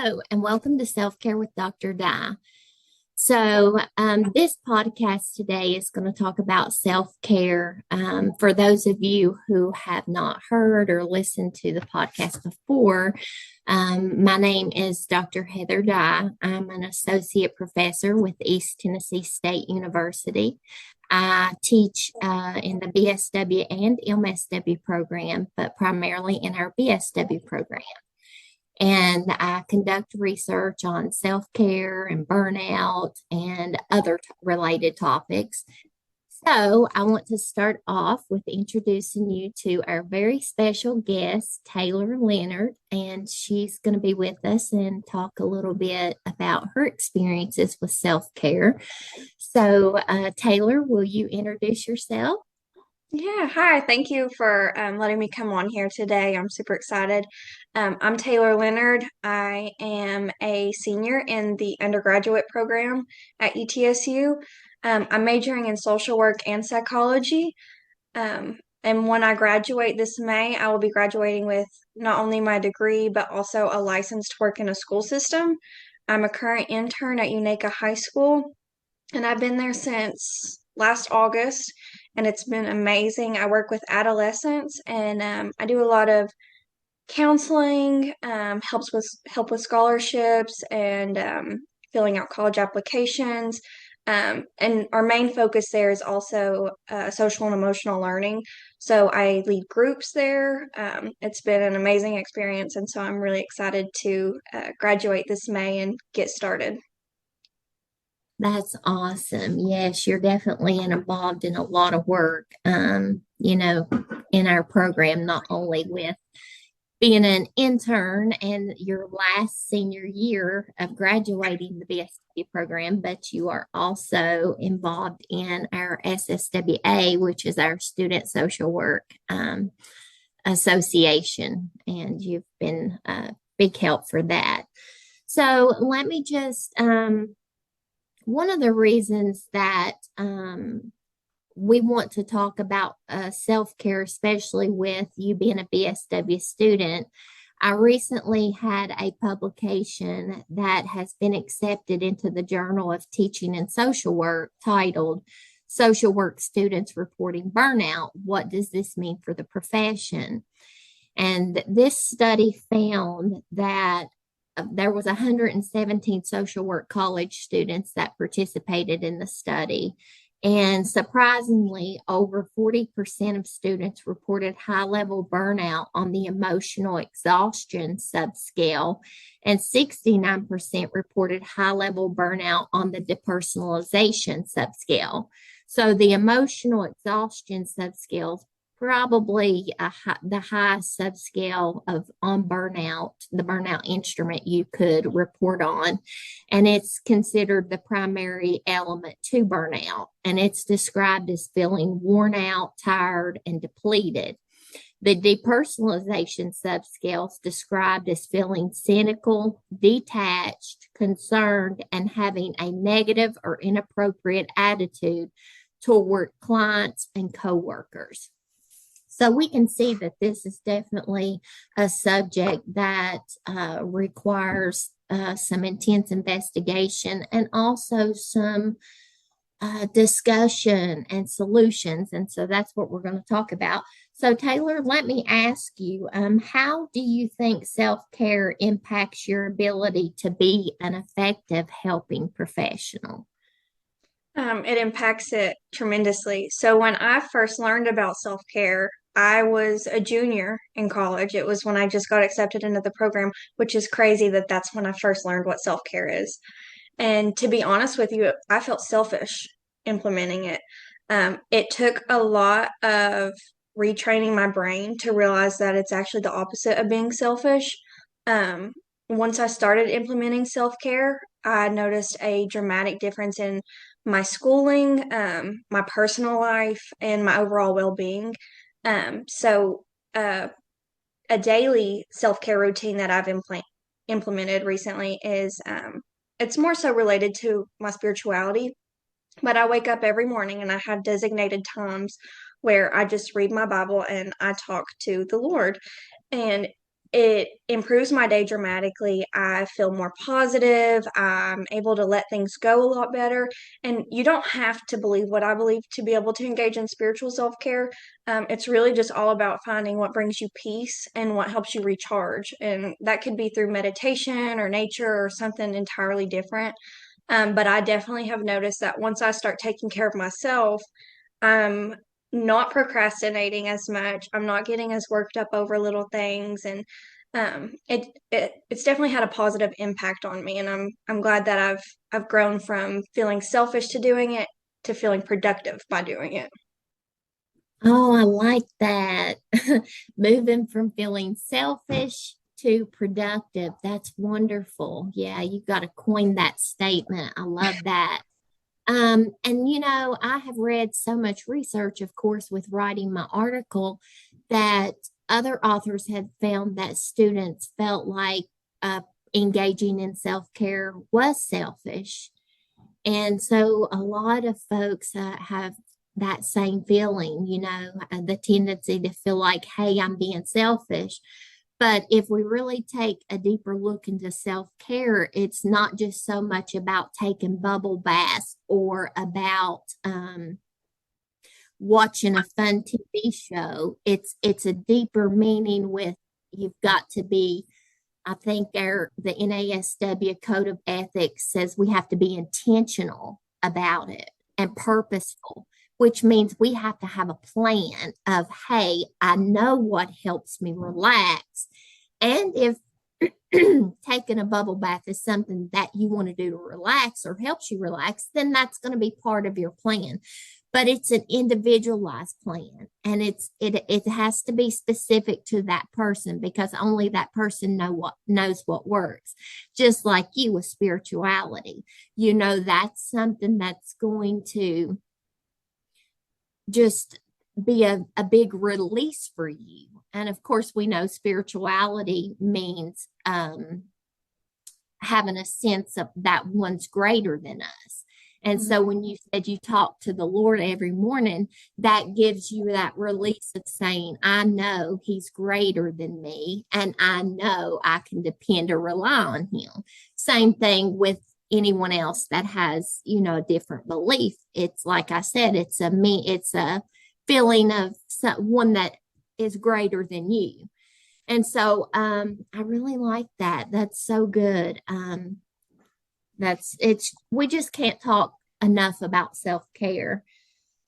Hello, and welcome to Self Care with Dr. Di. This podcast today is going to talk about self care. For those of you who have not heard or listened to the podcast before, my name is Dr. Heather Dye. I'm an associate professor with East Tennessee State University. I teach in the BSW and MSW program, but primarily in our BSW program. And I conduct research on self care and burnout and other related topics. So, I want to start off with introducing you to our very special guest, Taylor Leonard, and she's going to be with us and talk a little bit about her experiences with self care. Taylor, will you introduce yourself? Yeah, hi. Thank you for letting me come on here today. I'm super excited. I'm Taylor Leonard. I am a senior in the undergraduate program at ETSU. I'm majoring in social work and psychology. And when I graduate this May, I will be graduating with not only my degree, but also a license to work in a school system. I'm a current intern at Unaka High School, and I've been there since last August, and it's been amazing. I work with adolescents, and I do a lot of counseling, help with scholarships, and filling out college applications. And our main focus there is also social and emotional learning. So I lead groups there. It's been an amazing experience, and so I'm really excited to graduate this May and get started. That's awesome. Yes, you're definitely involved in a lot of work, in our program, not only with being an intern and your last senior year of graduating the BSW program, but you are also involved in our SSWA, which is our Student Social Work Association, and you've been a big help for that. So let me just one of the reasons that we want to talk about self care, especially with you being a BSW student. I recently had a publication that has been accepted into the Journal of Teaching and Social Work titled Social Work Students Reporting Burnout. What does this mean for the profession? And this study found that there was 117 social work college students that participated in the study. And surprisingly, over 40% of students reported high level burnout on the emotional exhaustion subscale, and 69% reported high level burnout on the depersonalization subscale. So the emotional exhaustion subscale probably the highest subscale of on burnout, the burnout instrument you could report on. And it's considered the primary element to burnout. And it's described as feeling worn out, tired, and depleted. The depersonalization subscale is described as feeling cynical, detached, concerned, and having a negative or inappropriate attitude toward clients and coworkers. So we can see that this is definitely a subject that requires some intense investigation and also some discussion and solutions. And so that's what we're going to talk about. So, Taylor, let me ask you, how do you think self care impacts your ability to be an effective helping professional? It impacts it tremendously. So when I first learned about self-care, I was a junior in college. It was when I just got accepted into the program, which is crazy that that's when I first learned what self-care is. And to be honest with you, I felt selfish implementing it. It took a lot of retraining my brain to realize that it's actually the opposite of being selfish. Um, Once I started implementing self-care, I noticed a dramatic difference in my schooling, my personal life, and my overall well-being. So, a daily self-care routine that I've implemented recently is it's more so related to my spirituality. But I wake up every morning and I have designated times where I just read my Bible and I talk to the Lord. And it improves my day dramatically. I feel more positive. I'm able to let things go a lot better. And you don't have to believe what I believe to be able to engage in spiritual self-care. It's really just all about finding what brings you peace and what helps you recharge. And that could be through meditation or nature or something entirely different. But I definitely have noticed that once I start taking care of myself, I'm not procrastinating as much. I'm not getting as worked up over little things, and it's definitely had a positive impact on me. And I'm glad that I've grown from feeling selfish to doing it to feeling productive by doing it. Oh, I like that. Moving from feeling selfish to productive. That's wonderful. Yeah, you got to coin that statement. I love that. And I have read so much research, of course, with writing my article, that other authors have found that students felt like engaging in self-care was selfish. And so a lot of folks have that same feeling, the tendency to feel like, hey, I'm being selfish. But if we really take a deeper look into self care, it's not just so much about taking bubble baths or about watching a fun TV show. It's a deeper meaning with you've got to be. I think the NASW Code of Ethics says we have to be intentional about it and purposeful, which means we have to have a plan of, hey, I know what helps me relax. And if taking a bubble bath is something that you want to do to relax or helps you relax, then that's going to be part of your plan. But it's an individualized plan, and it has to be specific to that person because only that person knows what works. Just like you with spirituality, that's something that's going to just be a big release for you. And of course, we know spirituality means having a sense of that one's greater than us. And so when you said you talk to the Lord every morning, that gives you that release of saying, I know he's greater than me, and I know I can depend or rely on him. Same thing with anyone else that has, a different belief. It's like I said, it's a feeling of one that is greater than you. And so I really like that. That's so good. We just can't talk enough about self-care.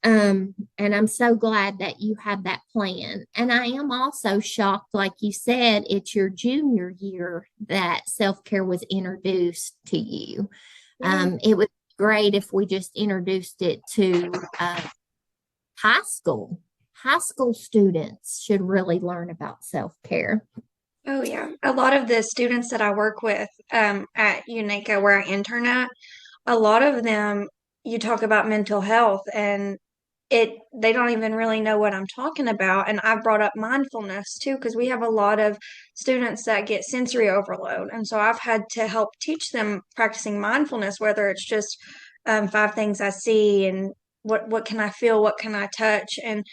And I'm so glad that you have that plan. And I am also shocked, like you said, it's your junior year that self-care was introduced to you. It would be great if we just introduced it to high school. High school students should really learn about self-care. Oh yeah, a lot of the students that I work with at UNACA, where I intern at, a lot of them, you talk about mental health and they don't even really know what I'm talking about. And I've brought up mindfulness too, because we have a lot of students that get sensory overload. And so I've had to help teach them practicing mindfulness, whether it's just five things I see and what can I feel, what can I touch. And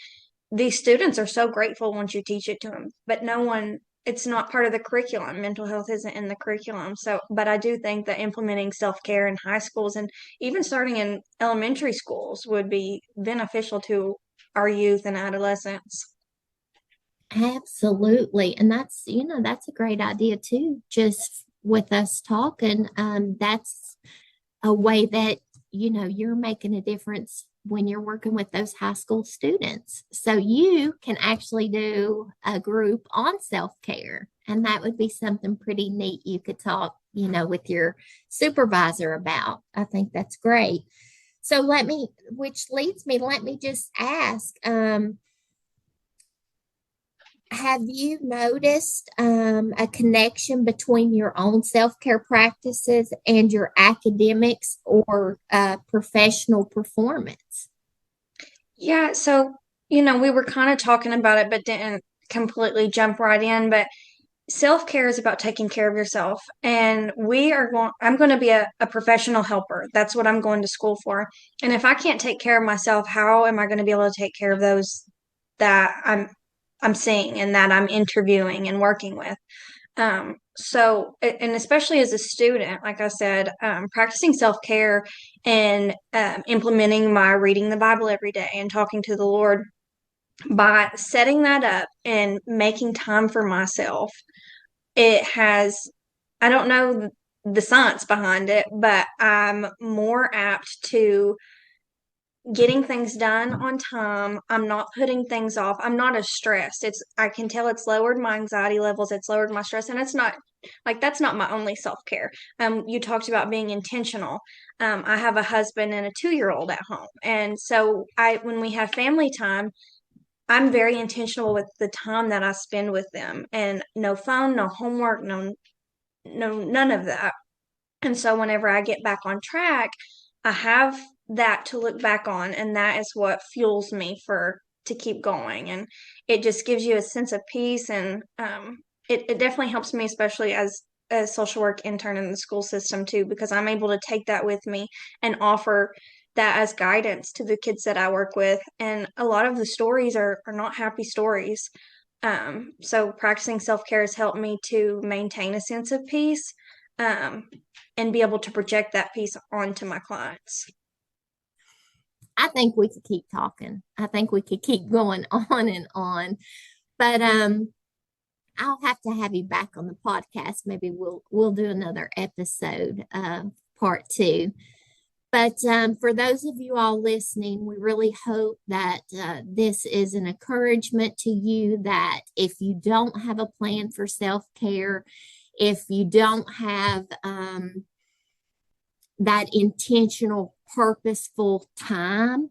these students are so grateful once you teach it to them, but it's not part of the curriculum. Mental health isn't in the curriculum. So, but I do think that implementing self-care in high schools and even starting in elementary schools would be beneficial to our youth and adolescents. Absolutely. And that's a great idea too. Just with us talking, that's a way that, you're making a difference when you're working with those high school students. So you can actually do a group on self-care. And that would be something pretty neat you could talk, with your supervisor about. I think that's great. So which leads me, let me just ask, have you noticed a connection between your own self care practices and your academics or professional performance? Yeah, so we were kind of talking about it, but didn't completely jump right in. But self-care is about taking care of yourself. And I'm going to be a professional helper. That's what I'm going to school for. And if I can't take care of myself, how am I going to be able to take care of those that I'm seeing and that I'm interviewing and working with. And especially as a student, like I said, practicing self-care and implementing my reading the Bible every day and talking to the Lord, by setting that up and making time for myself, it has, I don't know the science behind it, but I'm more apt to getting things done on time. I'm not putting things off. I'm not as stressed. I can tell it's lowered my anxiety levels, it's lowered my stress, and it's not like that's not my only self-care. You talked about being intentional. I have a husband and a 2-year-old at home. And so I when we have family time, I'm very intentional with the time that I spend with them, and no phone, no homework, no none of that. And so whenever I get back on track, I have that to look back on, and that is what fuels me for to keep going. And it just gives you a sense of peace, and it definitely helps me, especially as a social work intern in the school system too, because I'm able to take that with me and offer that as guidance to the kids that I work with. And a lot of the stories are not happy stories. So practicing self-care has helped me to maintain a sense of peace. Um, and be able to project that piece onto my clients. I think we could keep talking. I think we could keep going on and on. But I'll have to have you back on the podcast. Maybe we'll do another episode, part two. But for those of you all listening, we really hope that this is an encouragement to you that if you don't have a plan for self-care, if you don't have that intentional, purposeful time,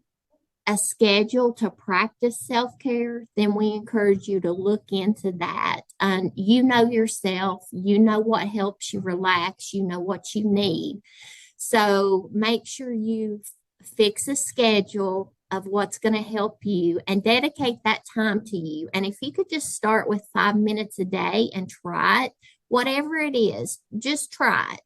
a schedule to practice self-care, then we encourage you to look into that. You know yourself, you know what helps you relax, you know what you need. So make sure you fix a schedule of what's going to help you and dedicate that time to you. And if you could just start with 5 minutes a day and try it, whatever it is, just try it.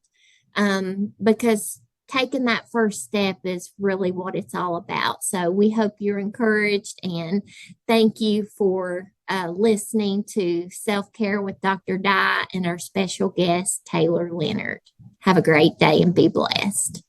Because taking that first step is really what it's all about. So we hope you're encouraged, and thank you for listening to Self Care with Dr. Di and our special guest, Taylor Leonard. Have a great day and be blessed.